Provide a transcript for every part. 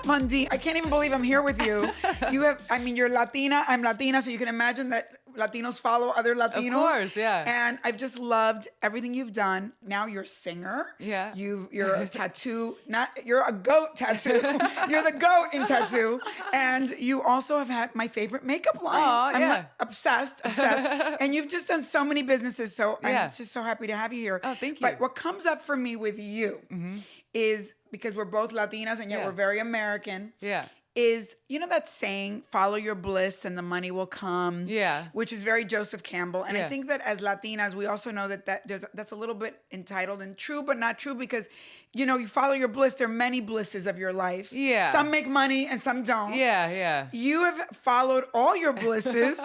Mondi, I can't even believe I'm here with you. You're Latina, I'm Latina, so you can imagine that Latinos follow other Latinos. Of course, yeah. And I've just loved everything you've done. Now you're a singer. Yeah. You're a tattoo, you're a goat tattoo. You're the goat in tattoo. And you also have had my favorite makeup line. I'm like obsessed. And you've just done so many businesses. So I'm just so happy to have you here. Oh, thank you. But what comes up for me with you is, because we're both Latinas and yet we're very American. Yeah. Is, you know that saying, follow your bliss and the money will come? Yeah. Which is very Joseph Campbell. And I think that as Latinas, we also know that's a little bit entitled and true, but not true, because, you follow your bliss. There are many blisses of your life. Yeah. Some make money and some don't. Yeah, yeah. You have followed all your blisses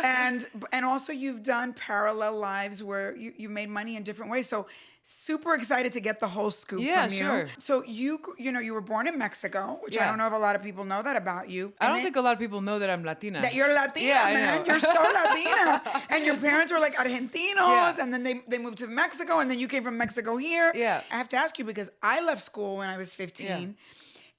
and also you've done parallel lives where you made money in different ways. So super excited to get the whole scoop from you. Sure. So you were born in Mexico, which I don't know if a lot of people know that about you. I don't think a lot of people know that I'm Latina. That you're Latina, man. You're so Latina. And your parents were like Argentinos, and then they moved to Mexico, and then you came from Mexico here. Yeah. I have to ask you, because I left school when I was 15.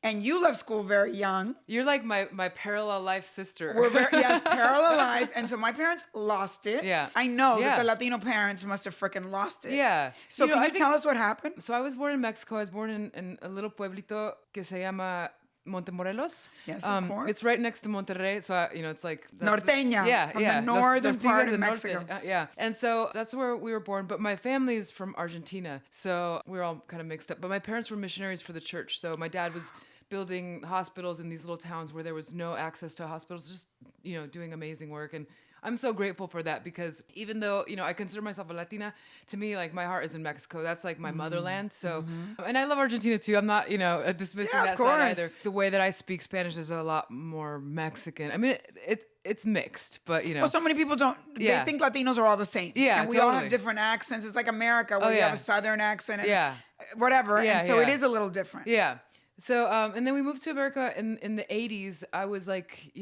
And you left school very young. You're like my parallel life sister. We're parallel life. And so my parents lost it. Yeah. I know that the Latino parents must have freaking lost it. Yeah. So can you tell us what happened? So I was born in Mexico. I was born in a little pueblito que se llama Montemorelos. Yes, of course. It's right next to Monterrey. So, it's like... Norteña. From the northern part of Mexico. Yeah. And so that's where we were born. But my family is from Argentina. So we were all kind of mixed up. But my parents were missionaries for the church. So my dad was building hospitals in these little towns where there was no access to hospitals, just, doing amazing work. And I'm so grateful for that, because even though, I consider myself a Latina, to me, like, my heart is in Mexico. That's like my motherland. So, and I love Argentina too. I'm not, dismissing that side either. The way that I speak Spanish is a lot more Mexican. I mean, it's mixed, but Well, so many people don't. They think Latinos are all the same. Yeah, and we all have different accents. It's like America, where you have a Southern accent and whatever. Yeah, and so it is a little different. Yeah. So, and then we moved to America in the 80s. I was like,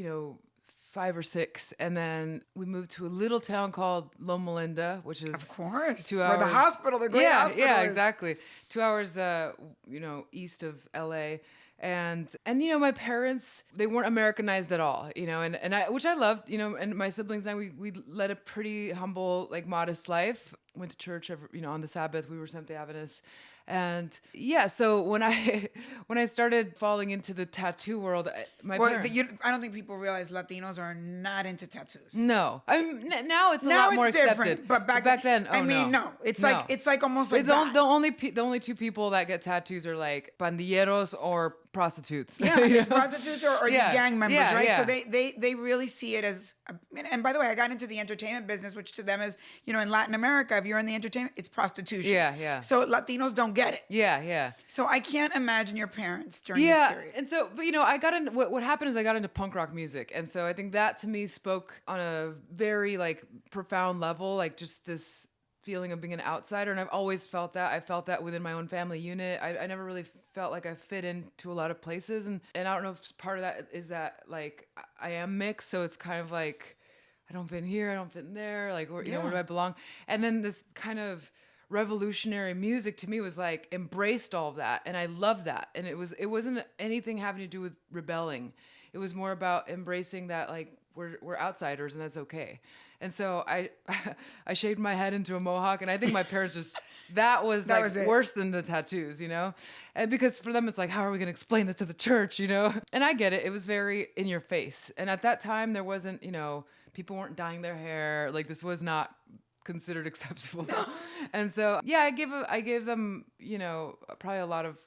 5 or 6. And then we moved to a little town called Loma Linda, which is... Of course. 2 hours. Where the hospital, the great hospital Yeah, is. exactly. 2 hours, east of LA. And my parents, they weren't Americanized at all, and I, which I loved, and my siblings and I, we led a pretty humble, like, modest life. Went to church every, on the Sabbath. We were Seventh-day Adventists. And so when I started falling into the tattoo world, parents... I don't think people realize Latinos are not into tattoos. No. I mean, now it's a lot more accepted. But back then, no. It's like almost like the only two people that get tattoos are like pandilleros or prostitutes. Yeah, it's prostitutes or these gang members, right? Yeah. So they really see it as... And by the way, I got into the entertainment business, which to them is, in Latin America, if you're in the entertainment, it's prostitution. Yeah. So Latinos don't get it. Yeah. So I can't imagine your parents during this period. And so, but I got into, what happened is I got into punk rock music. And so I think that to me spoke on a very, like, profound level, like, just this feeling of being an outsider. And I've always felt that. I felt that within my own family unit. I never really felt like I fit into a lot of places. And I don't know if part of that is that, like, I am mixed. So it's kind of like, I don't fit in here, I don't fit in there. Like, where do I belong? And then this kind of revolutionary music to me was like embraced all of that. And I loved that. And it wasn't anything having to do with rebelling. It was more about embracing that, like, we're outsiders and that's okay. And so I shaved my head into a mohawk, and I think my parents that was worse than the tattoos, and because for them it's like, how are we going to explain this to the church, And I get it. It was very in your face. And at that time there wasn't, people weren't dyeing their hair. Like, this was not considered acceptable. And so, I gave them, probably a lot of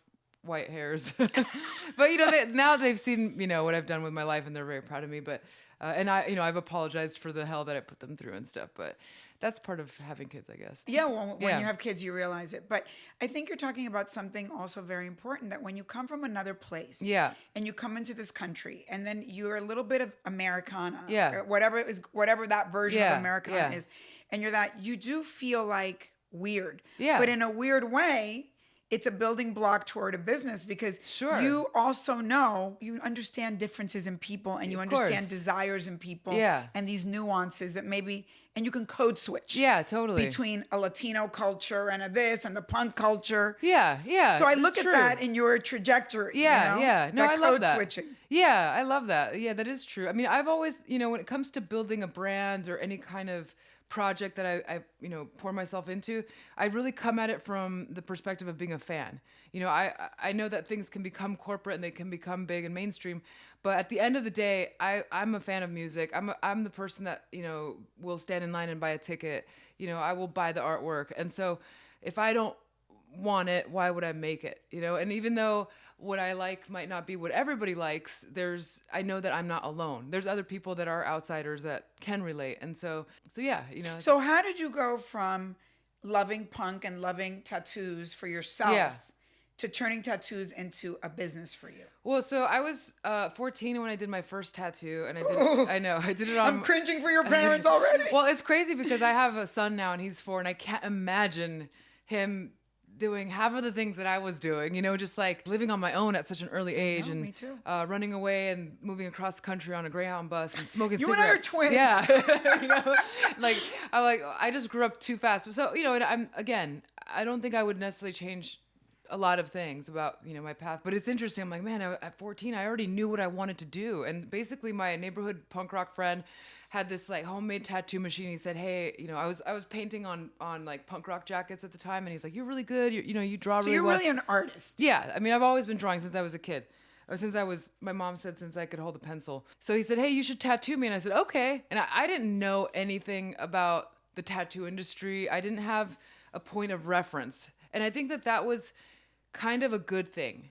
white hairs, but now they've seen, what I've done with my life, and they're very proud of me. But, and I've apologized for the hell that I put them through and stuff, but that's part of having kids, I guess. Yeah, well, when you have kids, you realize it. But I think you're talking about something also very important, that when you come from another place, and you come into this country, and then you're a little bit of Americana, whatever that version of Americana is, and you do feel like weird. Yeah. But in a weird way, it's a building block toward a business because Sure. you also know, you understand differences in people and you Of understand course. desires in people Yeah. and these nuances that maybe, and you can code switch. Yeah, totally. Between a Latino culture and a this and the punk culture. Yeah, yeah. So I that's look at true. that in your trajectory. Yeah, you know? yeah. No, that I code love that. switching. Yeah, I love that. Yeah, that is true. I mean, I've always, when it comes to building a brand or any kind of project that I pour myself into, I really come at it from the perspective of being a fan. I know that things can become corporate and they can become big and mainstream, but at the end of the day, I'm a fan of music. I'm the person that, will stand in line and buy a ticket. I will buy the artwork. And so if I don't want it, why would I make it? And even though what I like might not be what everybody likes, I know that I'm not alone. There's other people that are outsiders that can relate. And so yeah, So how did you go from loving punk and loving tattoos for yourself to turning tattoos into a business for you? Well, so I was 14 when I did my first tattoo, and I did it on. I'm cringing for your parents already. Well, it's crazy because I have a son now and he's 4, and I can't imagine him doing half of the things that I was doing, just like living on my own at such an early age and me too. Running away and moving across the country on a Greyhound bus and smoking You cigarettes. and I are twins. Yeah. I just grew up too fast. So, and I don't think I would necessarily change a lot of things about, my path, but it's interesting. I'm like, man, at 14, I already knew what I wanted to do. And basically my neighborhood punk rock friend had this like homemade tattoo machine. He said, hey, I was painting on like punk rock jackets at the time. And he's like, you're really good. You draw really well. So you're really an artist. Yeah. I mean, I've always been drawing since I was a kid. Or my mom said since I could hold a pencil. So he said, hey, you should tattoo me. And I said, okay. And I didn't know anything about the tattoo industry. I didn't have a point of reference. And I think that was kind of a good thing.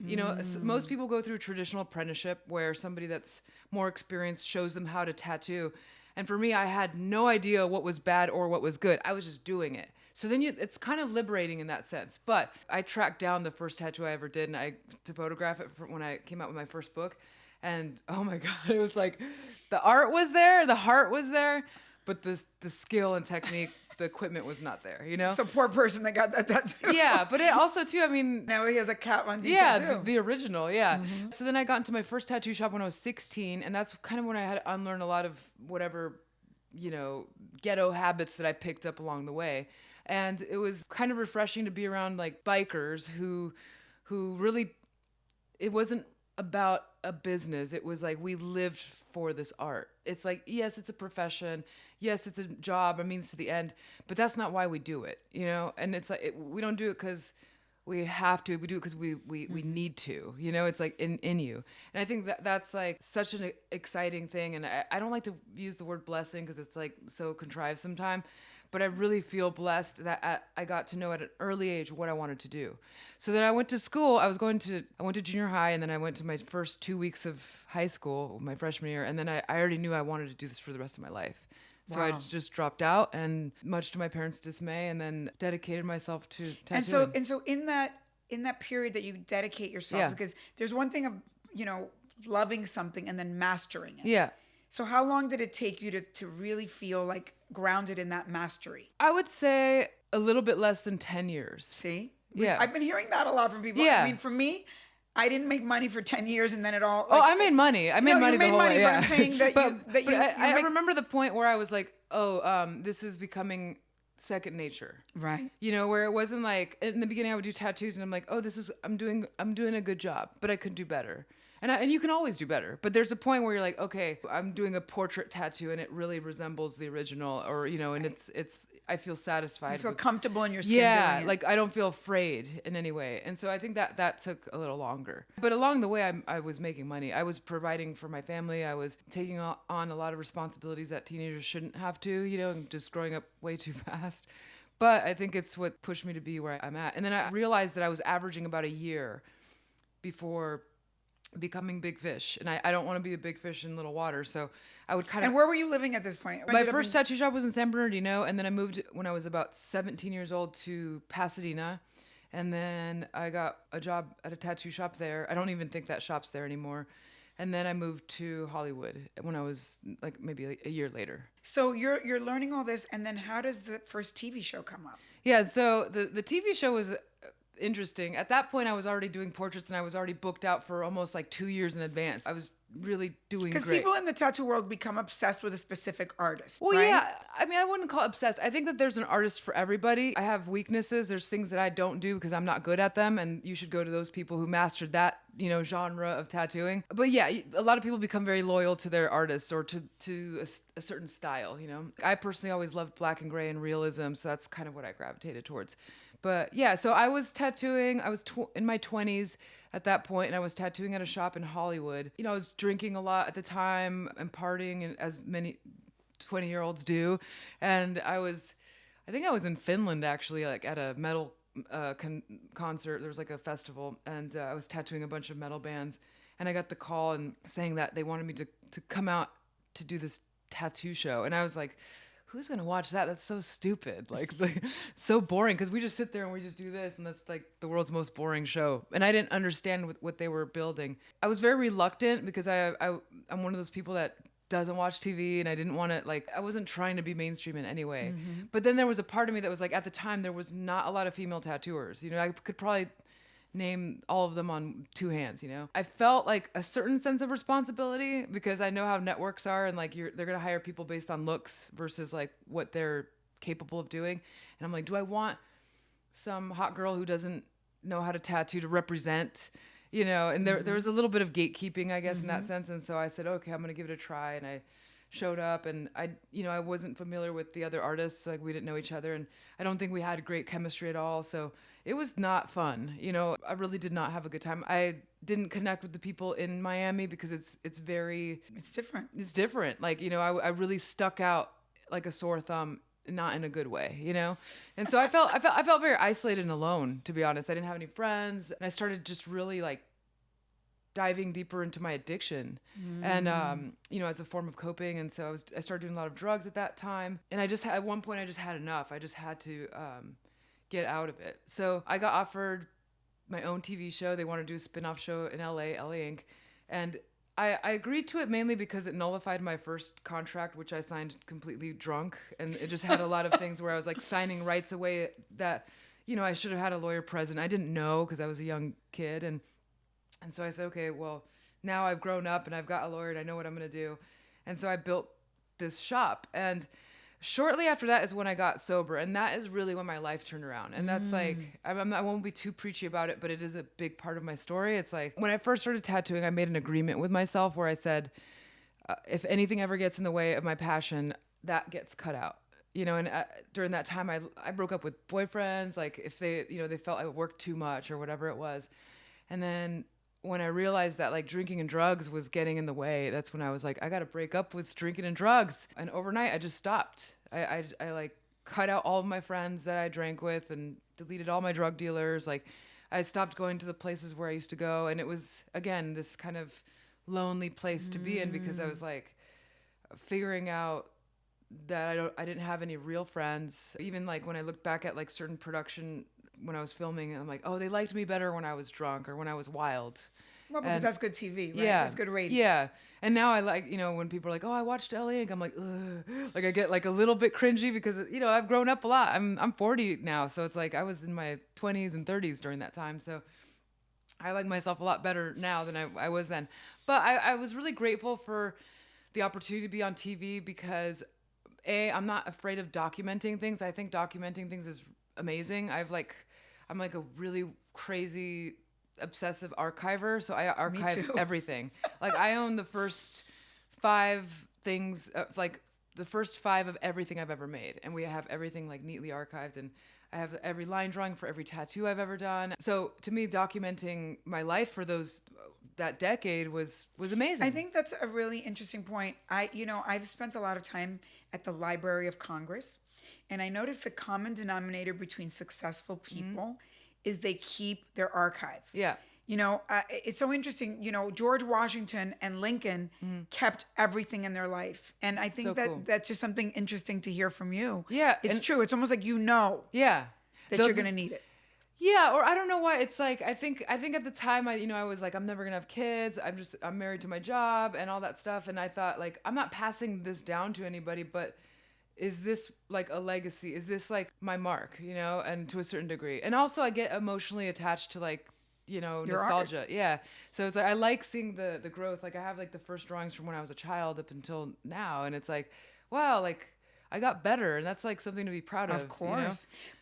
Most people go through traditional apprenticeship where somebody that's more experienced shows them how to tattoo. And for me, I had no idea what was bad or what was good. I was just doing it. So then it's kind of liberating in that sense. But I tracked down the first tattoo I ever did to photograph it when I came out with my first book. And oh my God, it was like the art was there, the heart was there, but the skill and technique, the equipment was not there, So poor person that got that tattoo. Yeah, but it also too, I mean. Now he has a Kat Von D tattoo. Yeah, the original, yeah. Mm-hmm. So then I got into my first tattoo shop when I was 16, and that's kind of when I had to unlearn a lot of whatever, ghetto habits that I picked up along the way. And it was kind of refreshing to be around like bikers who really, it wasn't about a business. It was like we lived for this art. It's like, yes, it's a profession. Yes, it's a job, a means to the end, but that's not why we do it, And it's like, we don't do it because we have to. We do it because we need to, It's like in you. And I think that's like such an exciting thing. And I don't like to use the word blessing because it's like so contrived sometimes. But I really feel blessed that I got to know at an early age what I wanted to do. So then I went to school. I went to junior high, and then I went to my first 2 weeks of high school, my freshman year. And then I already knew I wanted to do this for the rest of my life. So I just dropped out, and much to my parents' dismay, and then dedicated myself to tattooing. And so in that period that you dedicate yourself, because there's one thing of, loving something and then mastering it. Yeah. So how long did it take you to really feel like grounded in that mastery? I would say a little bit less than 10 years. See? Yeah. I've been hearing that a lot from people. Yeah. I mean, for me, I didn't make money for 10 years and then it all... I made money. I made money the whole way. But I'm saying that I remember the point where I was like, this is becoming second nature. Right. Where it wasn't like, in the beginning I would do tattoos and I'm like, I'm doing a good job, but I could do better. And you can always do better, but there's a point where you're like, okay, I'm doing a portrait tattoo and it really resembles the original, or and it's I feel satisfied. You feel comfortable in your skin. Yeah, doing it. like I don't feel afraid in any way, and so I think that took a little longer. But along the way, I was making money. I was providing for my family. I was taking on a lot of responsibilities that teenagers shouldn't have to, and just growing up way too fast. But I think it's what pushed me to be where I'm at. And then I realized that I was averaging about a year before becoming big fish, and I don't want to be a big fish in little water, so I would kind of... And where were you living at this point? My first tattoo shop was in San Bernardino, and then I moved when I was about 17 years old to Pasadena, and then I got a job at a tattoo shop there. I don't even think that shop's there anymore. And then I moved to Hollywood when I was like maybe a year later. So you're learning all this, and then how does the first TV show come up? Yeah, so the TV show was... interesting. At that point, I was already doing portraits and I was already booked out for almost like 2 years in advance. I was really doing great. Because people in the tattoo world become obsessed with a specific artist. Well, right? yeah. I mean, I wouldn't call it obsessed. I think that there's an artist for everybody. I have weaknesses. There's things that I don't do because I'm not good at them. And you should go to those people who mastered that, genre of tattooing. But yeah, a lot of people become very loyal to their artists or to a certain style, I personally always loved black and gray and realism. So that's kind of what I gravitated towards. But yeah, so I was tattooing. I was in my 20s at that point, and I was tattooing at a shop in Hollywood. I was drinking a lot at the time and partying, and as many 20-year-olds do. And I think I was in Finland actually, like at a metal concert. There was like a festival, and I was tattooing a bunch of metal bands. And I got the call and saying that they wanted me to come out to do this tattoo show, and I was like, who's going to watch that? That's so stupid. Like so boring, because we just sit there and we just do this, and that's like the world's most boring show. And I didn't understand what they were building. I was very reluctant because I'm one of those people that doesn't watch TV, and I didn't want to, I wasn't trying to be mainstream in any way. Mm-hmm. But then there was a part of me that was like, at the time, there was not a lot of female tattooers. I could probably name all of them on two hands. I felt like a certain sense of responsibility because I know how networks are, and like they're gonna hire people based on looks versus like what they're capable of doing. And I'm like, do I want some hot girl who doesn't know how to tattoo to represent, and there was a little bit of gatekeeping, I guess, in that sense. And so I said, okay, I'm gonna give it a try. And I showed up, and I wasn't familiar with the other artists. Like, we didn't know each other, and I don't think we had great chemistry at all. So it was not fun. I really did not have a good time. I didn't connect with the people in Miami because it's different. It's different. Like, I really stuck out like a sore thumb, not in a good way, And so I felt very isolated and alone, to be honest. I didn't have any friends, and I started just really like diving deeper into my addiction and as a form of coping. And so I started doing a lot of drugs at that time, and at one point I just had enough. I just had to get out of it. So I got offered my own TV show. They wanted to do a spin-off show in LA Inc. And I agreed to it mainly because it nullified my first contract, which I signed completely drunk. And it just had a lot of things where I was like signing rights away that, I should have had a lawyer present. I didn't know because I was a young kid. And so I said, okay, well, now I've grown up and I've got a lawyer and I know what I'm going to do. And so I built this shop. And shortly after that is when I got sober. And that is really when my life turned around. And that's I won't be too preachy about it, but it is a big part of my story. It's like when I first started tattooing, I made an agreement with myself where I said, if anything ever gets in the way of my passion, that gets cut out. And during that time, I broke up with boyfriends, like if they felt I worked too much or whatever it was. And then when I realized that like drinking and drugs was getting in the way, that's when I was like, I got to break up with drinking and drugs. And overnight I just stopped. I like cut out all of my friends that I drank with and deleted all my drug dealers. Like I stopped going to the places where I used to go. And it was, again, this kind of lonely place to be in because I was like figuring out that I didn't have any real friends. Even like when I look back at like certain production when I was filming, I'm like, oh, they liked me better when I was drunk or when I was wild. Well, because that's good TV, right? Yeah. That's good ratings. Yeah. And now I like, when people are like, oh, I watched LA Inc. I'm like, ugh. Like I get like a little bit cringy because, I've grown up a lot. I'm 40 now. So it's like I was in my 20s and 30s during that time. So I like myself a lot better now than I was then. But I was really grateful for the opportunity to be on TV because I'm not afraid of documenting things. I think documenting things is amazing. I'm like a really crazy obsessive archiver, so I archive everything. Like I own the first 5 things, like the first 5 of everything I've ever made, and we have everything like neatly archived, and I have every line drawing for every tattoo I've ever done. So to me, documenting my life for that decade was amazing. I think that's a really interesting point. I've spent a lot of time at the Library of Congress, and I noticed the common denominator between successful people is they keep their archive. Yeah. It's so interesting. George Washington and Lincoln kept everything in their life. And I think that's just something interesting to hear from you. Yeah. It's true. It's almost like yeah, that you're going to need it. Yeah, or I don't know why. It's like I think at the time I was like, I'm never gonna have kids. I'm married to my job and all that stuff. And I thought like I'm not passing this down to anybody, but is this like a legacy? Is this like my mark, you know? And to a certain degree. And also I get emotionally attached to like, you know, Your nostalgia. Yeah. So it's like, I like seeing the growth. Like I have like the first drawings from when I was a child up until now. And it's like, wow, like I got better. And that's like something to be proud of. Of course. You know?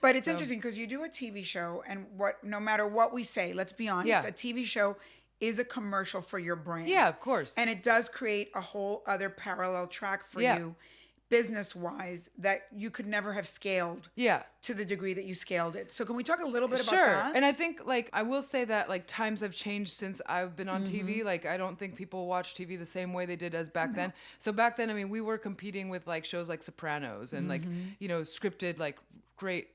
But it's interesting because you do a TV show, and no matter what we say, let's be honest, Yeah. a TV show is a commercial for your brand. Yeah, of course. And it does create a whole other parallel track for Yeah. you, business wise, that you could never have scaled Yeah. to the degree that you scaled it. So can we talk a little bit about Sure. that? And I think like I will say that like times have changed since I've been on TV. Like I don't think people watch TV the same way they did as back then. So back then, I mean, we were competing with like shows like Sopranos and like, you know, scripted like great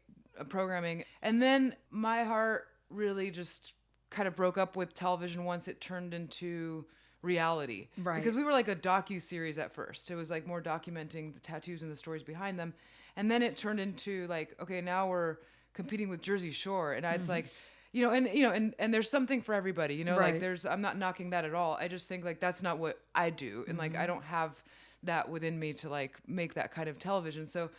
programming. And then my heart really just kind of broke up with television once it turned into reality. Right. Because we were like a docu-series at first. It was like more documenting the tattoos and the stories behind them. And then it turned into like, okay, now we're competing with Jersey Shore. And it's like, you know, and there's something for everybody, you know, Right. like I'm not knocking that at all. I just think like that's not what I do. And like I don't have that within me to like make that kind of television. So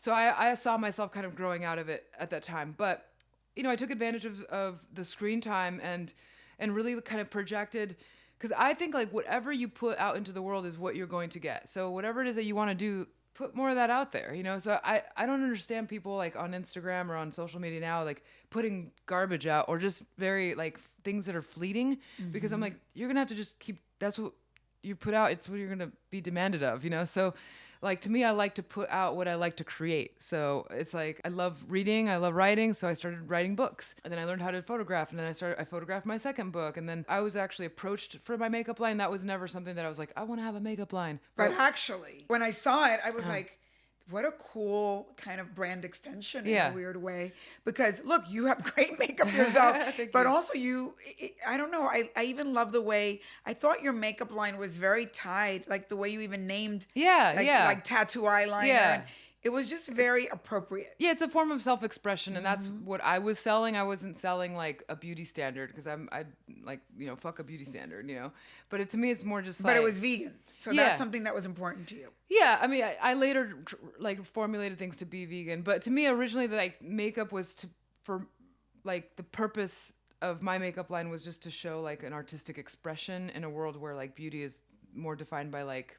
I saw myself kind of growing out of it at that time. But you know, I took advantage of the screen time and really kind of projected, because I think like whatever you put out into the world is what you're going to get. So whatever it is that you want to do, put more of that out there, you know? So I don't understand people like on Instagram or on social media now, like putting garbage out or just very like things that are fleeting, because I'm like, you're going to have to just that's what you put out. It's what you're going to be demanded of, you know? So like to me, I like to put out what I like to create. So it's like I love reading, I love writing, so I started writing books. And then I learned how to photograph, and then I photographed my second book. And then I was actually approached for my makeup line. That was never something that I was like, I want to have a makeup line. But actually, when I saw it, I was like, what a cool kind of brand extension in a weird way. Because look, you have great makeup yourself, but also I don't know, I even love the way, I thought your makeup line was very tied, like the way you even named like tattoo eyeliner. Yeah. And it was just very appropriate. Yeah, it's a form of self-expression, and that's what I was selling. I wasn't selling like a beauty standard, because I like, you know, fuck a beauty standard, you know. But to me, it's more just like. But it was vegan, so that's something that was important to you. Yeah, I mean, I later like formulated things to be vegan, but to me, originally, like makeup was for like the purpose of my makeup line was just to show like an artistic expression in a world where like beauty is more defined by like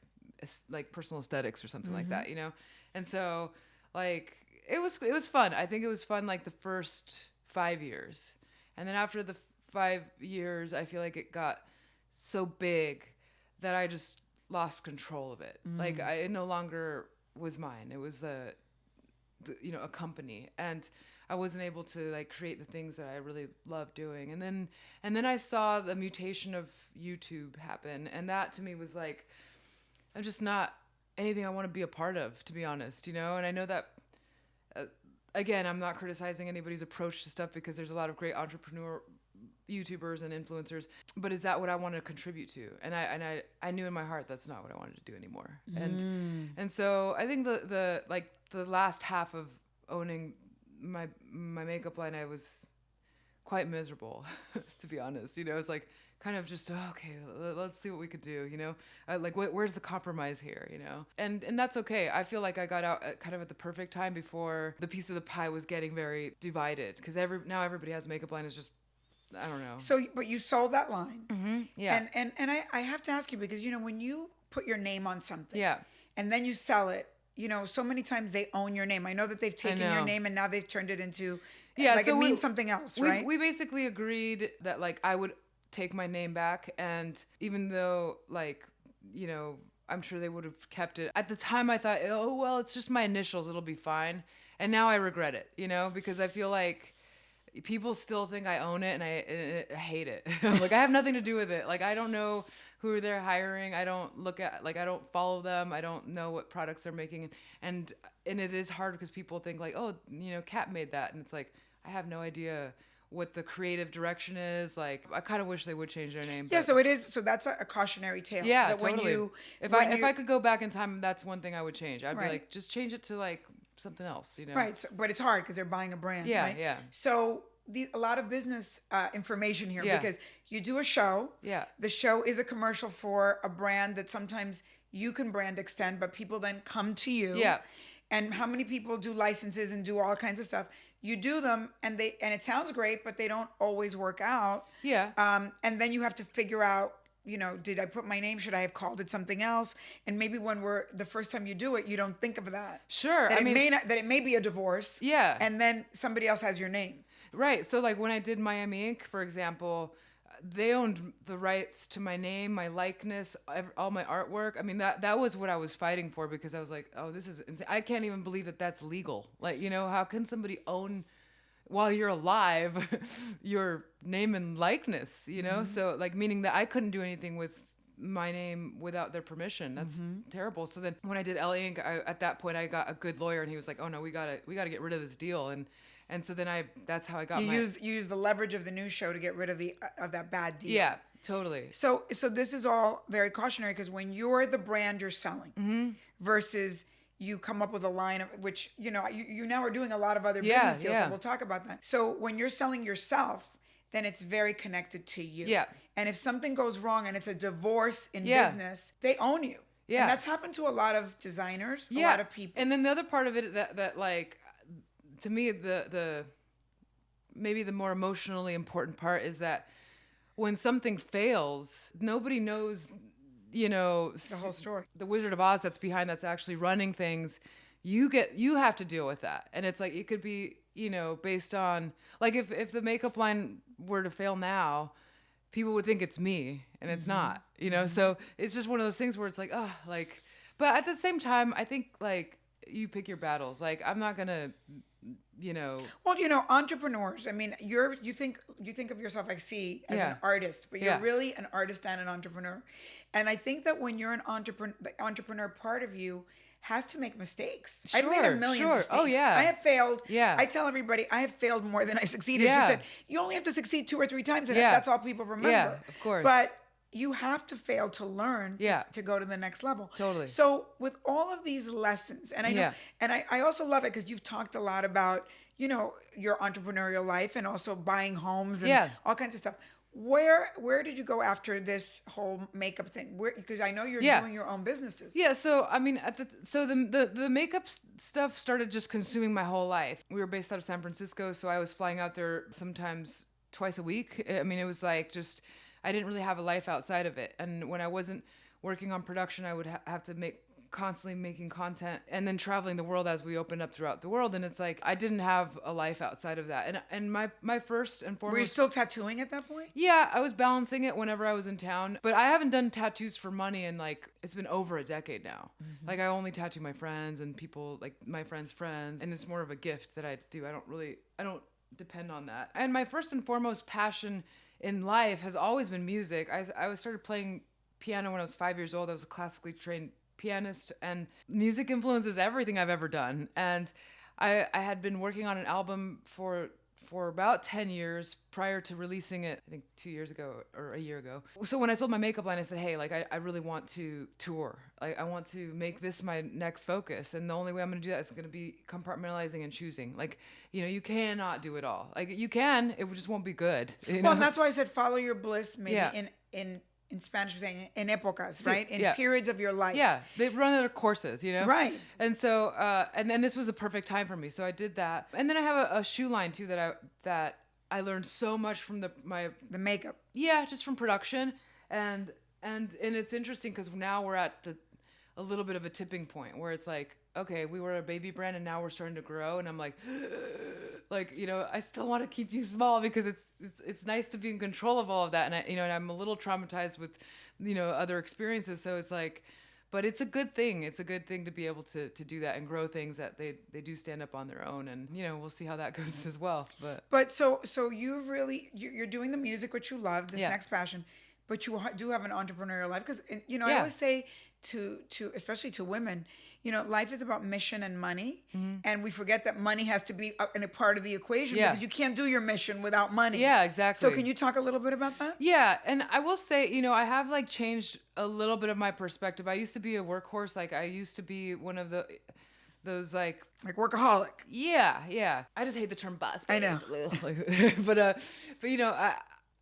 personal aesthetics or something like that, you know. And so, like, it was fun. I think it was fun, like, the first 5 years. And then after the 5 years, I feel like it got so big that I just lost control of it. Like, it no longer was mine. It was, a company. And I wasn't able to, like, create the things that I really love doing. And then I saw the mutation of YouTube happen. And that, to me, was, like, I'm just not anything I want to be a part of, to be honest, you know? And I know that, again, I'm not criticizing anybody's approach to stuff, because there's a lot of great entrepreneur YouTubers and influencers, but is that what I want to contribute to? And I knew in my heart that's not what I wanted to do anymore. And so I think the last half of owning my makeup line, I was quite miserable, to be honest. You know, it's like, kind of just, okay, let's see what we could do, you know? Like, where's the compromise here, you know? And that's okay. I feel like I got out kind of at the perfect time before the piece of the pie was getting very divided, because now everybody has a makeup line. Is just, I don't know. So, but you sold that line. Yeah. And I have to ask you, because, you know, when you put your name on something Yeah. and then you sell it, you know, so many times they own your name. I know that they've taken your name and now they've turned it into, like, so it means something else, right? We basically agreed that, like, I would take my name back, and even though, like, you know, I'm sure they would have kept it. At the time I thought, oh, well, it's just my initials, it'll be fine. And now I regret it, you know, because I feel like people still think I own it, and I hate it. Like, I have nothing to do with it. Like, I don't know who they're hiring. I don't look at, like, I don't follow them. I don't know what products they're making. And it is hard because people think, like, oh, you know, Kat made that. And it's like, I have no idea what the creative direction is. Like, I kind of wish they would change their name. Yeah, so it is. So that's a cautionary tale. Yeah, that totally. If I could go back in time, that's one thing I would change. I'd be like, just change it to, like, something else, you know? Right, so, but it's hard because they're buying a brand. Yeah, right? yeah. So a lot of business information here, because you do a show. Yeah. The show is a commercial for a brand that sometimes you can brand extend, but people then come to you. Yeah. and how many people do licenses and do all kinds of stuff. You do them, and it sounds great, but they don't always work out. Yeah. And then you have to figure out, did I put my name? Should I have called it something else? And maybe when the first time you do it, you don't think of that. Sure. That it may be a divorce. Yeah. And then somebody else has your name. Right. So like when I did Miami Ink., for example, they owned the rights to my name, my likeness, all my artwork. I mean, that was what I was fighting for, because I was like, oh, this is insane. I can't even believe that that's legal. Like, how can somebody own, while you're alive, your name and likeness, Mm-hmm. So like, meaning that I couldn't do anything with my name without their permission. That's terrible. So then when I did LA Ink., at that point I got a good lawyer, and he was like, oh no, we gotta get rid of this deal. And so then that's how I got you use the leverage of the news show to get rid of that bad deal. Yeah, totally. So this is all very cautionary, because when you're the brand you're selling versus you come up with a line of which, you now are doing a lot of other business deals. So we'll talk about that. So when you're selling yourself, then it's very connected to you. Yeah. And if something goes wrong and it's a divorce in business, they own you. Yeah. And that's happened to a lot of designers, a lot of people. And then the other part of it that like, to me, the maybe the more emotionally important part is that when something fails, nobody knows, the whole story. The Wizard of Oz that's actually running things. You have to deal with that. And it's like, it could be, based on, like, if the makeup line were to fail now, people would think it's me, and it's not, So it's just one of those things where it's like, oh, like, but at the same time, I think, like, you pick your battles. Like, I'm not gonna, Well, entrepreneurs. I mean, you think of yourself, I see, as an artist, but you're really an artist and an entrepreneur. And I think that when you're an entrepreneur, the entrepreneur part of you has to make mistakes. I've made a million mistakes. Oh yeah. I have failed. Yeah. I tell everybody I have failed more than I've succeeded. Yeah. She said, you only have to succeed 2 or 3 times, and Yeah. that's all people remember. Yeah, of course. But you have to fail to learn to go to the next level. Totally. So with all of these lessons, and I know, Yeah. and I also love it because you've talked a lot about, your entrepreneurial life and also buying homes and all kinds of stuff. Where did you go after this whole makeup thing? Because I know you're doing your own businesses. Yeah, so I mean, the makeup stuff started just consuming my whole life. We were based out of San Francisco, so I was flying out there sometimes twice a week. I mean, it was like just, I didn't really have a life outside of it. And when I wasn't working on production, I would have to constantly making content and then traveling the world as we opened up throughout the world. And it's like, I didn't have a life outside of that. And my first and foremost... Were you still tattooing at that point? Yeah, I was balancing it whenever I was in town. But I haven't done tattoos for money in it's been over a decade now. Mm-hmm. Like, I only tattoo my friends and people, like my friends' friends. And it's more of a gift that I do. I don't depend on that. And my first and foremost passion in life has always been music. I started playing piano when I was 5 years old. I was a classically trained pianist, and music influences everything I've ever done. And I had been working on an album for about 10 years prior to releasing it, I think 2 years ago or a year ago. So when I sold my makeup line, I said, hey, like, I really want to tour. I want to make this my next focus. And the only way I'm going to do that is going to be compartmentalizing and choosing. Like, you cannot do it all. Like, you can, it just won't be good. Well, and that's why I said follow your bliss, maybe in Spanish, we're saying en épocas, right? In periods of your life. Yeah, they run out of courses, Right. And so, and then this was a perfect time for me. So I did that. And then I have a shoe line too that I learned so much from the makeup. Yeah, just from production. And it's interesting because now we're at a little bit of a tipping point where it's like, okay, we were a baby brand and now we're starting to grow. And I'm like, I still want to keep you small because it's nice to be in control of all of that. And and I'm a little traumatized with, other experiences. So it's like, but it's a good thing. It's a good thing to be able to do that and grow things that they do stand up on their own. And, we'll see how that goes as well. But so you're doing the music, which you love, this next passion, but you do have an entrepreneurial life. Because, I always say to especially to women, life is about mission and money. Mm-hmm. And we forget that money has to be a part of the equation because you can't do your mission without money. Yeah, exactly. So can you talk a little bit about that? Yeah. And I will say, I have changed a little bit of my perspective. I used to be a workhorse. I used to be one of those like workaholic. Yeah. I just hate the term boss. I know. but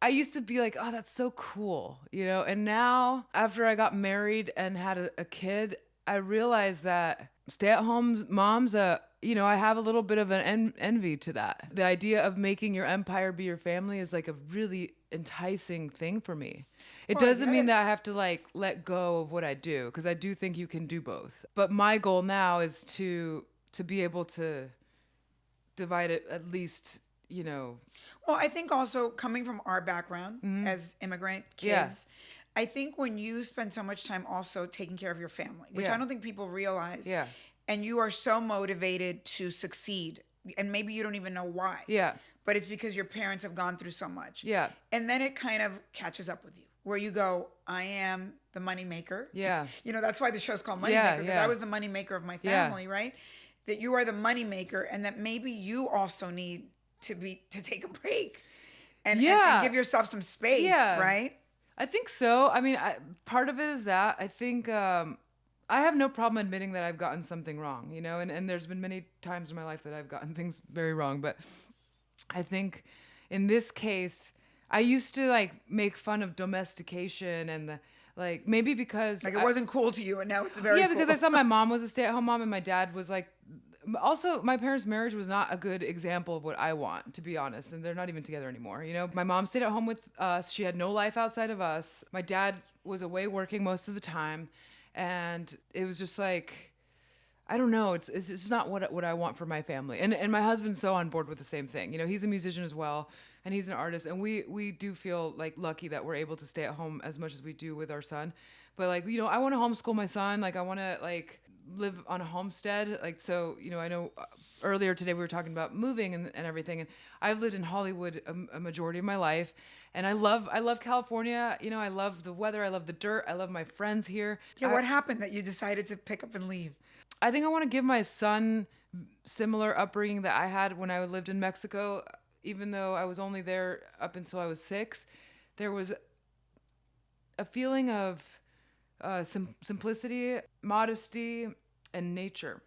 I used to be like, oh, that's so cool, And now after I got married and had a kid, I realized that stay-at-home moms, I have a little bit of an envy to that. The idea of making your empire be your family is like a really enticing thing for me. It doesn't mean that I have to like let go of what I do, because I do think you can do both. But my goal now is to be able to divide it at least, Well, I think also coming from our background as immigrant kids, I think when you spend so much time also taking care of your family, which I don't think people realize, and you are so motivated to succeed, and maybe you don't even know why. But it's because your parents have gone through so much. And then it kind of catches up with you, where you go, I am the money maker. That's why the show's called Money Maker, because I was the money maker of my family, right? That you are the money maker, and that maybe you also need to take a break and give yourself some space, right? I think so. I mean, part of it is that I think I have no problem admitting that I've gotten something wrong, and there's been many times in my life that I've gotten things very wrong. But I think in this case, I used to like make fun of domestication and maybe because it wasn't cool to you, and now it's very cool. Because I saw my mom was a stay-at-home mom, and my dad was like. Also, my parents' marriage was not a good example of what I want, to be honest. And they're not even together anymore. My mom stayed at home with us. She had no life outside of us. My dad was away working most of the time. And it was just like, I don't know. It's just not what I want for my family. And my husband's so on board with the same thing. He's a musician as well, and he's an artist. And we do feel like lucky that we're able to stay at home as much as we do with our son. But I want to homeschool my son. I want to live on a homestead. I know earlier today we were talking about moving and everything, and I've lived in Hollywood a majority of my life, and I love California. I love the weather, I love the dirt, I love my friends here. What happened that you decided to pick up and leave? I think I want to give my son similar upbringing that I had when I lived in Mexico. Even though I was only there up until I was 6, there was a feeling of simplicity, modesty, and nature.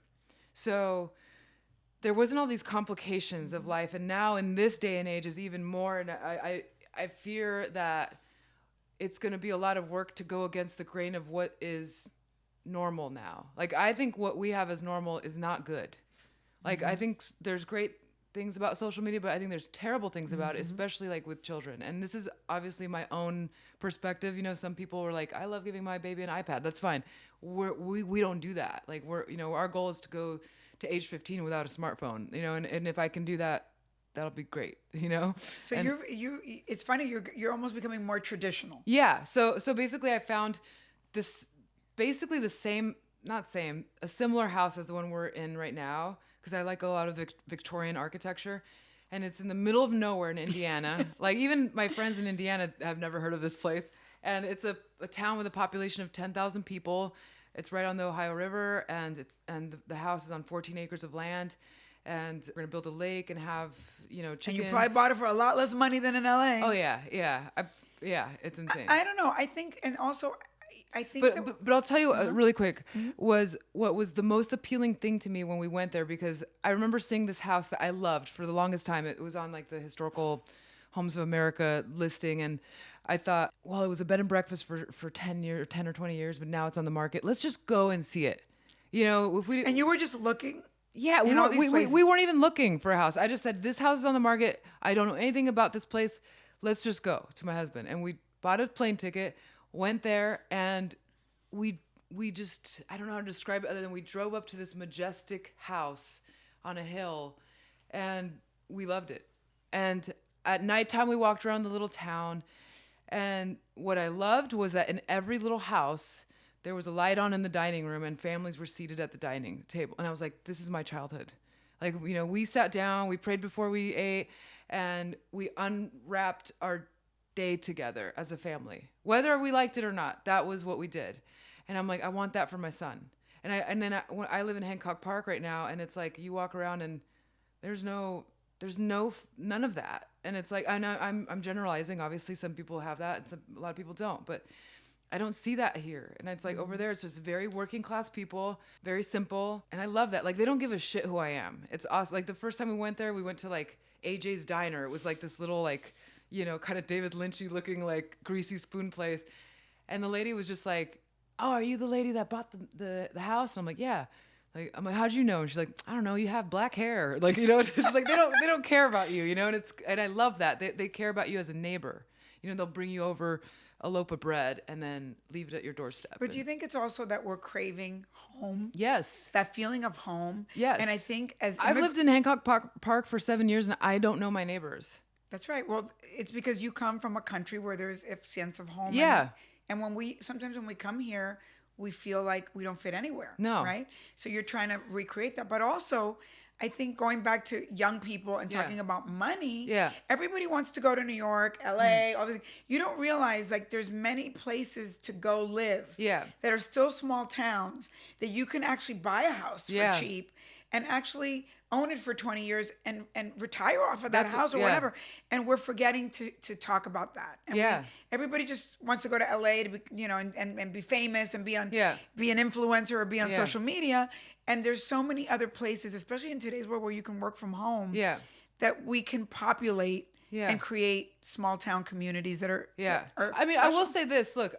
So there wasn't all these complications of life. And now in this day and age is even more. And I fear that it's going to be a lot of work to go against the grain of what is normal now. I think what we have as normal is not good. I think there's great things about social media, but I think there's terrible things about it, especially with children. And this is obviously my own perspective. Some people were like, I love giving my baby an iPad. That's fine. We don't do that. Our goal is to go to age 15 without a smartphone, and if I can do that, that'll be great, So it's funny, you're almost becoming more traditional. Yeah. So basically I found this, basically the same, not same, a similar house as the one we're in right now, because I like a lot of the Victorian architecture, and it's in the middle of nowhere in Indiana. Even my friends in Indiana have never heard of this place, and it's a town with a population of 10,000 people. It's right on the Ohio River, and the house is on 14 acres of land, and we're gonna build a lake and have chickens. And you probably bought it for a lot less money than in LA. Oh yeah, it's insane. I don't know. I think, and also. I think but I'll tell you really quick, what was the most appealing thing to me when we went there, because I remember seeing this house that I loved for the longest time. It was on the Historical Homes of America listing, and I thought, well, it was a bed and breakfast for 10 or 20 years, but now it's on the market. Let's just go and see it. If we And you were just looking? Yeah, we weren't even looking for a house. I just said, this house is on the market. I don't know anything about this place. Let's just go, to my husband. And we bought a plane ticket, went there, and we just, I don't know how to describe it other than we drove up to this majestic house on a hill, and we loved it. And at nighttime, we walked around the little town, and what I loved was that in every little house, there was a light on in the dining room, and families were seated at the dining table. And I was like, this is my childhood. We sat down, we prayed before we ate, and we unwrapped our day together as a family, whether we liked it or not. That was what we did. And I'm like, I want that for my son. And then I live in Hancock Park right now, and it's you walk around and there's none of that. And it's I know I'm generalizing. Obviously, some people have that, and a lot of people don't. But I don't see that here. And it's over there, it's just very working class people, very simple. And I love that. They don't give a shit who I am. It's awesome. The first time we went there, we went to AJ's Diner. It was this little kind of David Lynchy looking greasy spoon place. And the lady was just oh, are you the lady that bought the house? And I'm like, yeah. Like, I'm like, how'd you know? And she's like, I don't know. You have black hair. Like, you know, it's just like, they don't care about you, you know? And I love that. They care about you as a neighbor. You know, they'll bring you over a loaf of bread and then leave it at your doorstep. But do you think it's also that we're craving home? Yes. That feeling of home? Yes. And I think I've lived in Hancock Park for 7 years and I don't know my neighbors. That's right. Well, it's because you come from a country where there's a sense of home. Yeah. And sometimes when we come here, we feel like we don't fit anywhere. No. Right? So you're trying to recreate that. But also, I think going back to young people and talking about money, everybody wants to go to New York, LA, all this. You don't realize like there's many places to go live that are still small towns that you can actually buy a house for cheap and actually own it for 20 years and retire off of that house or whatever. And we're forgetting to talk about that. And everybody just wants to go to LA to be, you know, and be famous and be an influencer or be on social media. And there's so many other places, especially in today's world where you can work from home, that we can populate and create small town communities that are I mean, I will say this. Look,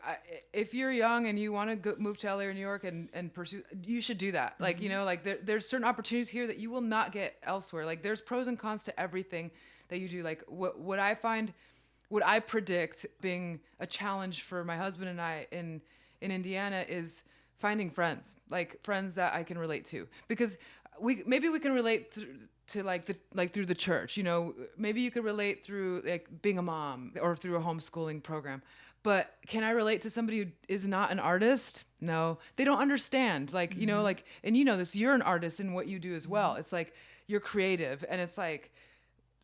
if you're young and you want to move to LA or New York and pursue, you should do that. Like, you know, like there's certain opportunities here that you will not get elsewhere. Like there's pros and cons to everything that you do. Like what I predict being a challenge for my husband and I in Indiana is finding friends, like friends that I can relate to, because maybe we can relate through the church, you know, maybe you could relate through like being a mom or through a homeschooling program, but can I relate to somebody who is not an artist? No, they don't understand. Like, you know, like, and you know this, you're an artist in what you do as well. It's like, you're creative and it's like,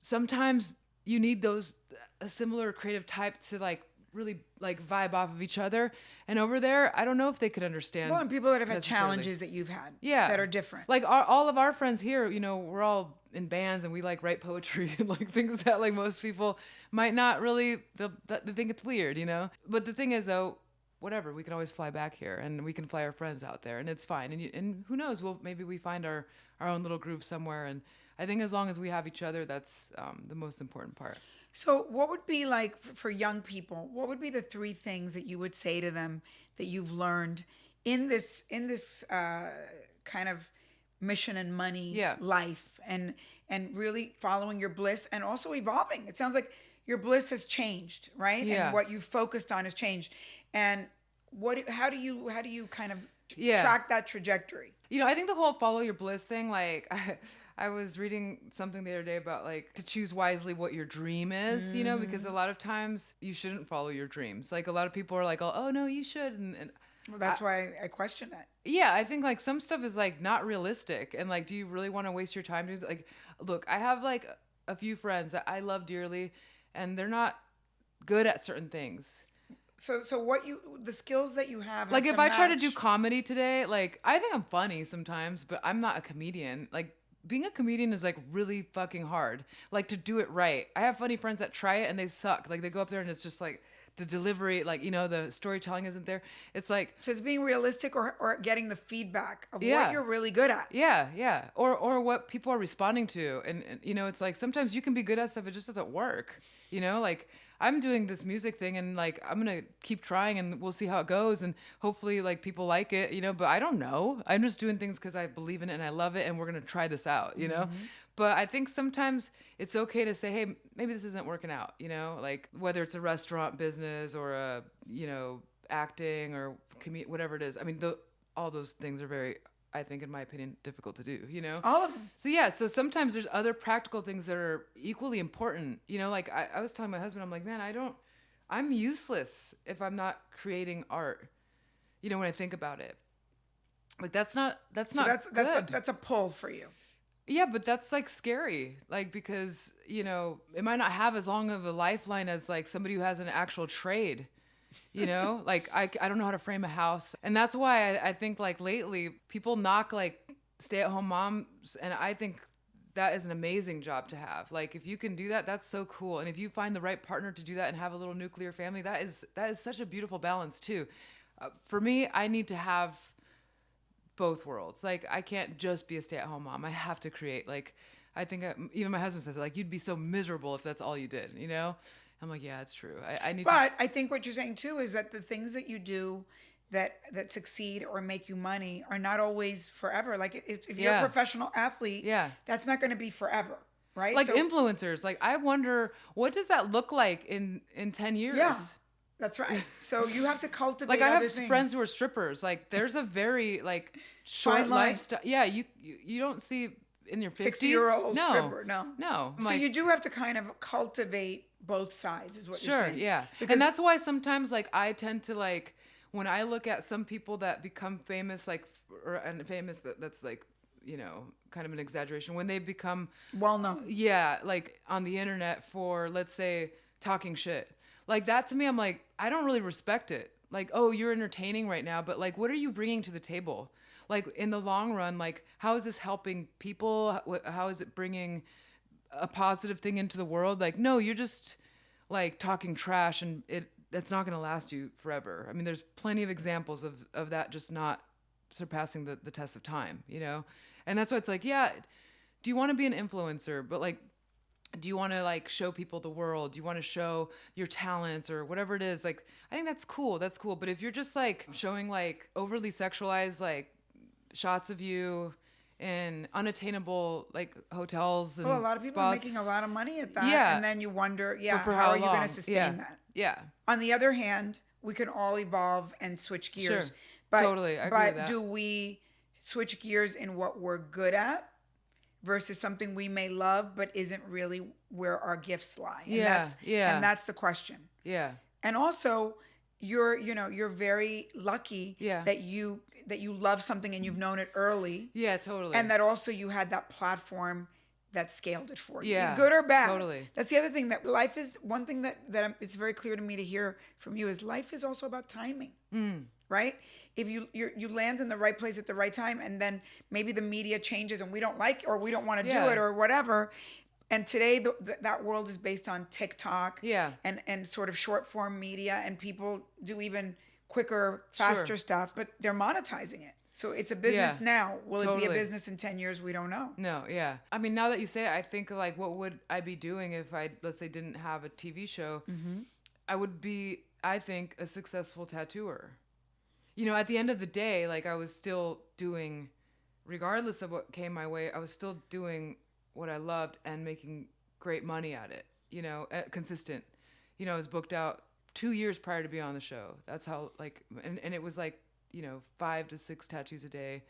sometimes you need a similar creative type to like really like vibe off of each other. And over there, I don't know if they could understand. Well, and people that have had challenges that you've had that are different. Like all of our friends here, you know, we're all in bands and we like write poetry and like things that like most people might not really, they think it's weird, you know? But the thing is though, whatever, we can always fly back here and we can fly our friends out there and it's fine. And who knows, maybe we find our own little groove somewhere. And I think as long as we have each other, that's the most important part. So what would be like for young people, what would be the 3 things that you would say to them that you've learned in this kind of mission and money life and really following your bliss and also evolving? It sounds like your bliss has changed, right? Yeah. And what you focused on has changed. And how do you kind of track that trajectory? You know, I think the whole follow your bliss thing, like I was reading something the other day about like to choose wisely what your dream is, you know, because a lot of times you shouldn't follow your dreams. Like a lot of people are like, oh no, you should. And well, that's why I question that. Yeah, I think like some stuff is like not realistic. And like, do you really want to waste your time doing like, look, I have like a few friends that I love dearly and they're not good at certain things. So the skills that you have like if I try to do comedy today, like I think I'm funny sometimes, but I'm not a comedian. Like being a comedian is like really fucking hard. Like to do it right. I have funny friends that try it and they suck. Like they go up there and it's just like the delivery, like, you know, the storytelling isn't there. It's like, so it's being realistic or getting the feedback of what you're really good at. Yeah. Or what people are responding to. And, you know, it's like sometimes you can be good at stuff. It just doesn't work. You know, like I'm doing this music thing and like I'm going to keep trying and we'll see how it goes and hopefully like people like it, you know, but I don't know. I'm just doing things because I believe in it and I love it and we're going to try this out, you know? But I think sometimes it's okay to say, hey, maybe this isn't working out, you know, like whether it's a restaurant business or a, you know, acting or whatever it is. I mean, all those things are very, I think, in my opinion, difficult to do, you know? All of them. So yeah, so sometimes there's other practical things that are equally important, you know, like I was telling my husband, I'm like, man, I'm useless if I'm not creating art, you know, when I think about it. Like that's good. That's a pull for you. Yeah, but that's like scary, like because, you know, it might not have as long of a lifeline as like somebody who has an actual trade, you know, like I don't know how to frame a house. And that's why I think like lately people knock like stay-at-home moms. And I think that is an amazing job to have. Like if you can do that, that's so cool. And if you find the right partner to do that and have a little nuclear family, that is such a beautiful balance too. For me, I need to have both worlds. Like I can't just be a stay-at-home mom. I have to create. Like I think even my husband says like you'd be so miserable if that's all you did, you know? I'm like, yeah, it's true. I need But I think what you're saying too is that the things that you do that succeed or make you money are not always forever. Like if you're a Yeah. professional athlete, Yeah. that's not going to be forever, right? Like So, influencers, like I wonder what does that look like in 10 years? yeah, that's right. So you have to cultivate Like I other have things. friends who are strippers. Like there's a very like short Fine line. lifestyle. Yeah, you don't see in your 50s. 60-year-old No. stripper, no. No. So you do have to kind of cultivate both sides, is what you're Sure, saying. yeah. Because And that's why sometimes like I tend to like when I look at some people that become famous and famous that's like, kind of an exaggeration when they become well known. yeah, like on the internet for let's say talking shit. Like that to me I'm like I don't really respect it. Like, oh, you're entertaining right now, but like what are you bringing to the table? Like in the long run, like how is this helping people? How is it bringing a positive thing into the world? Like no, you're just like talking trash and that's not going to last you forever. I mean, there's plenty of examples of that just not surpassing the test of time, And that's why it's like, yeah, do you want to be an influencer? But like, do you want to like show people the world? Do you want to show your talents or whatever it is? Like, I think that's cool. That's cool. But if you're just like showing like overly sexualized like shots of you in unattainable like hotels and Well, a lot of people are spas, making a lot of money at that. Yeah. And then you wonder, for how how are you going long? to sustain Yeah. that? Yeah. On the other hand, we can all evolve and switch gears. Sure. But, Totally. I agree but with that. do we switch gears in what we're good at versus something we may love but isn't really where our gifts lie? And Yeah. And that's the question. Yeah. And also, you're very lucky Yeah. that you love something and you've known it early. Yeah, totally. And that also you had that platform that scaled it for you. Yeah, Good or bad. totally. That's the other thing, that life is one thing that it's very clear to me to hear from you is life is also about timing. Right? If you land in the right place at the right time, and then maybe the media changes and we don't like or we don't want to do Yeah. it or whatever. And today that world is based on TikTok Yeah. and sort of short form media, and people do even quicker, faster Sure. stuff, but they're monetizing it. So it's a business Yeah. now. Will it be a Totally. business in 10 years? We don't know. No, yeah. I mean, now that you say it, I think like what would I be doing if I, let's say, didn't have a TV show? I would be, I think, a successful tattooer. At the end of the day, like I was still doing, regardless of what came my way, I was still doing what I loved and making great money at it, consistent. I was booked out 2 years prior to being on the show. That's how like, and it was like, 5 to 6 tattoos a day,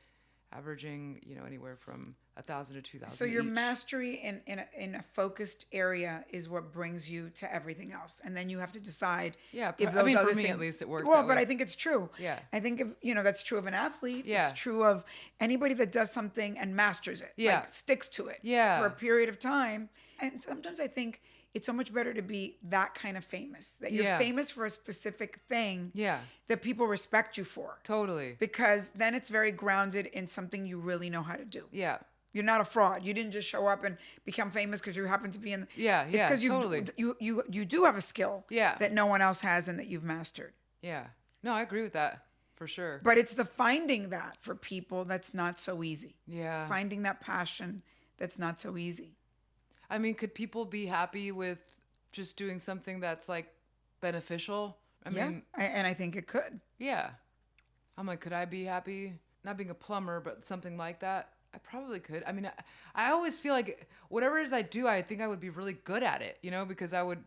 averaging, anywhere from 1,000 to 2,000. So your each. mastery in a focused area is what brings you to everything else, and then you have to decide. Yeah, if those other for me things, at least it worked. Well, that but way. I think it's true. Yeah. I think that's true of an athlete. Yeah. It's true of anybody that does something and masters it. Yeah. Like sticks to it. Yeah. For a period of time, and sometimes I think it's so much better to be that kind of famous, that you're Yeah. famous for a specific thing. Yeah. That people respect you for. Totally. Because then it's very grounded in something you really know how to do. Yeah. You're not a fraud. You didn't just show up and become famous because you happen to be in. Yeah, It's yeah, because totally. you do have a skill. Yeah. That no one else has and that you've mastered. Yeah. No, I agree with that for sure. But it's the finding that for people that's not so easy. Yeah. Finding that passion that's not so easy. I mean, could people be happy with just doing something that's like beneficial? I mean, and I think it could. yeah. I'm like, could I be happy not being a plumber, but something like that? I probably could. I mean, I always feel like whatever it is I do, I think I would be really good at it, because I would,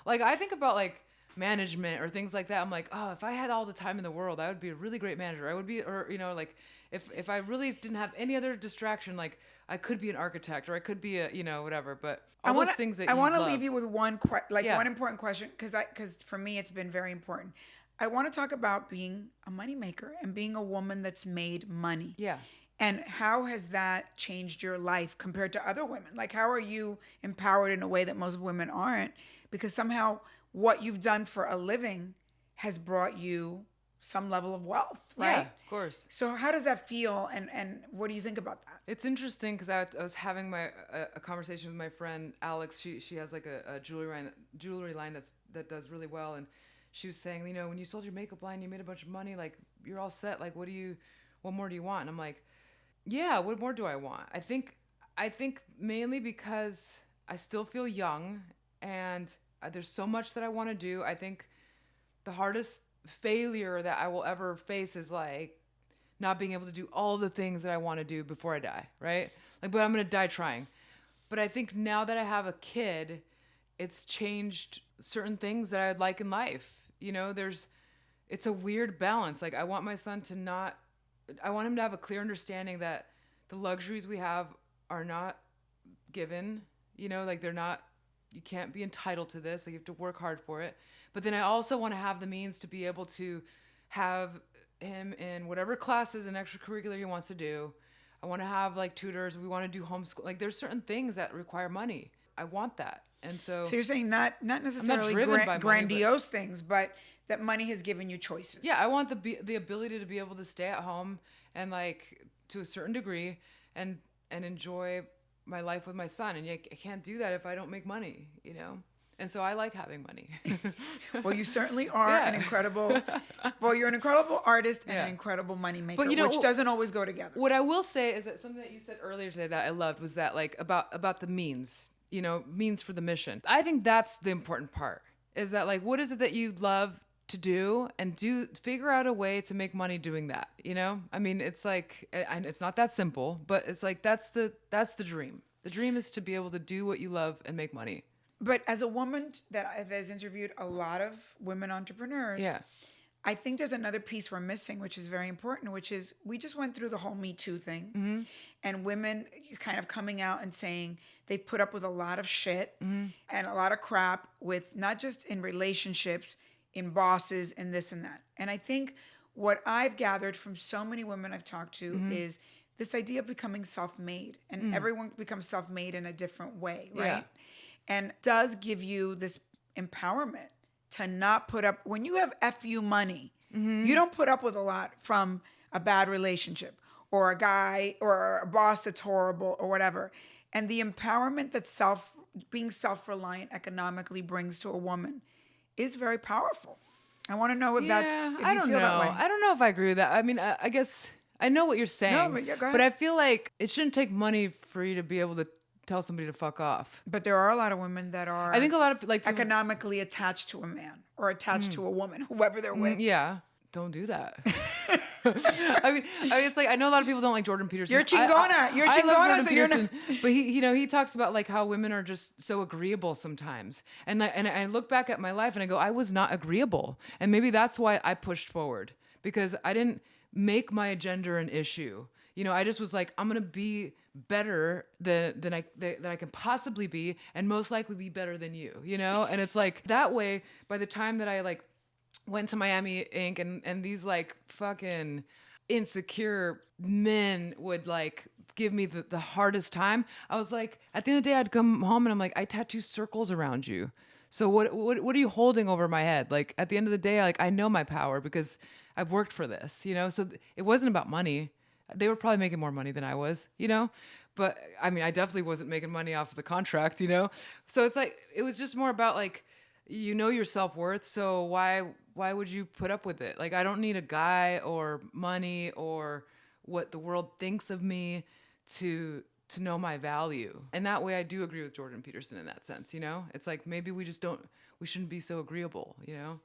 like, I think about like management or things like that. I'm like, oh, if I had all the time in the world, I would be a really great manager. I would be, or, like if I really didn't have any other distraction, like I could be an architect or I could be a, whatever, but all those things that I want to love. leave you with one Yeah. one important question, because for me it's been very important. I want to talk about being a moneymaker and being a woman that's made money. Yeah. And how has that changed your life compared to other women? Like, how are you empowered in a way that most women aren't? Because somehow what you've done for a living has brought you some level of wealth, right? Yeah, of course. So how does that feel? And what do you think about that? It's interesting because I was having a conversation with my friend Alex. She has like a jewelry line that does really well, and she was saying, when you sold your makeup line, you made a bunch of money. Like, you're all set. Like, what more do you want? And I'm like, yeah, what more do I want? I think mainly because I still feel young and there's so much that I want to do. I think the hardest failure that I will ever face is like not being able to do all the things that I want to do before I die, right? Like, but I'm going to die trying. But I think now that I have a kid, it's changed certain things that I'd like in life. You know, it's a weird balance. Like, I want my son I want him to have a clear understanding that the luxuries we have are not given, you know, like you can't be entitled to this. Like, you have to work hard for it. But then I also want to have the means to be able to have him in whatever classes and extracurricular he wants to do. I want to have like tutors. We want to do homeschool. Like, there's certain things that require money. I want that. And so you're saying not necessarily driven by money, grandiose things, but that money has given you choices. Yeah, I want the ability to be able to stay at home and like to a certain degree and enjoy my life with my son. And I can't do that if I don't make money, you know? And so I like having money. Well, you certainly are an incredible, you're an incredible artist and an incredible money maker, but, you know, which doesn't always go together. What I will say is that something that you said earlier today that I loved was that like about the means, you know, means for the mission. I think that's the important part, is that like, what is it that you love to do, and figure out a way to make money doing that, you know? I mean, it's like, and it's not that simple, but it's like, that's the dream. The dream is to be able to do what you love and make money. But as a woman that has interviewed a lot of women entrepreneurs, I think there's another piece we're missing, which is very important, which is we just went through the whole Me Too thing, and women kind of coming out and saying they've put up with a lot of shit and a lot of crap with not just in relationships, in bosses and this and that. And I think what I've gathered from so many women I've talked to is this idea of becoming self-made, and everyone becomes self-made in a different way, right? Yeah. And does give you this empowerment to not put up, when you have FU money, you don't put up with a lot from a bad relationship or a guy or a boss that's horrible or whatever. And the empowerment that being self-reliant economically brings to a woman is very powerful. I want to know if I don't feel know. that way. I don't know if I agree with that. I mean, I guess I know what you're saying. No, but go ahead. But I feel like it shouldn't take money for you to be able to tell somebody to fuck off. But there are a lot of women that are, I think a lot of like economically attached to a man or attached to a woman, whoever they're with. Yeah, don't do that. I mean, it's like, I know a lot of people don't like Jordan Peterson. You're chingona. You're chingona, so you're not. But he talks about like how women are just so agreeable sometimes. And I look back at my life and I go, I was not agreeable. And maybe that's why I pushed forward, because I didn't make my gender an issue. You know, I just was like, I'm going to be better than I can possibly be, and most likely be better than you, you know? And it's like that way, by the time that I like went to Miami Inc. and these like fucking insecure men would like give me the hardest time, I was like, at the end of the day, I'd come home and I'm like, I tattoo circles around you. So what are you holding over my head? Like, at the end of the day, like, I know my power because I've worked for this, you know? So it wasn't about money. They were probably making more money than I was, you know? But I mean, I definitely wasn't making money off of the contract, you know? So it's like, it was just more about like, you know your self-worth, so why would you put up with it? Like, I don't need a guy or money or what the world thinks of me to know my value. And that way I do agree with Jordan Peterson in that sense, you know? It's like, maybe we shouldn't be so agreeable, you know?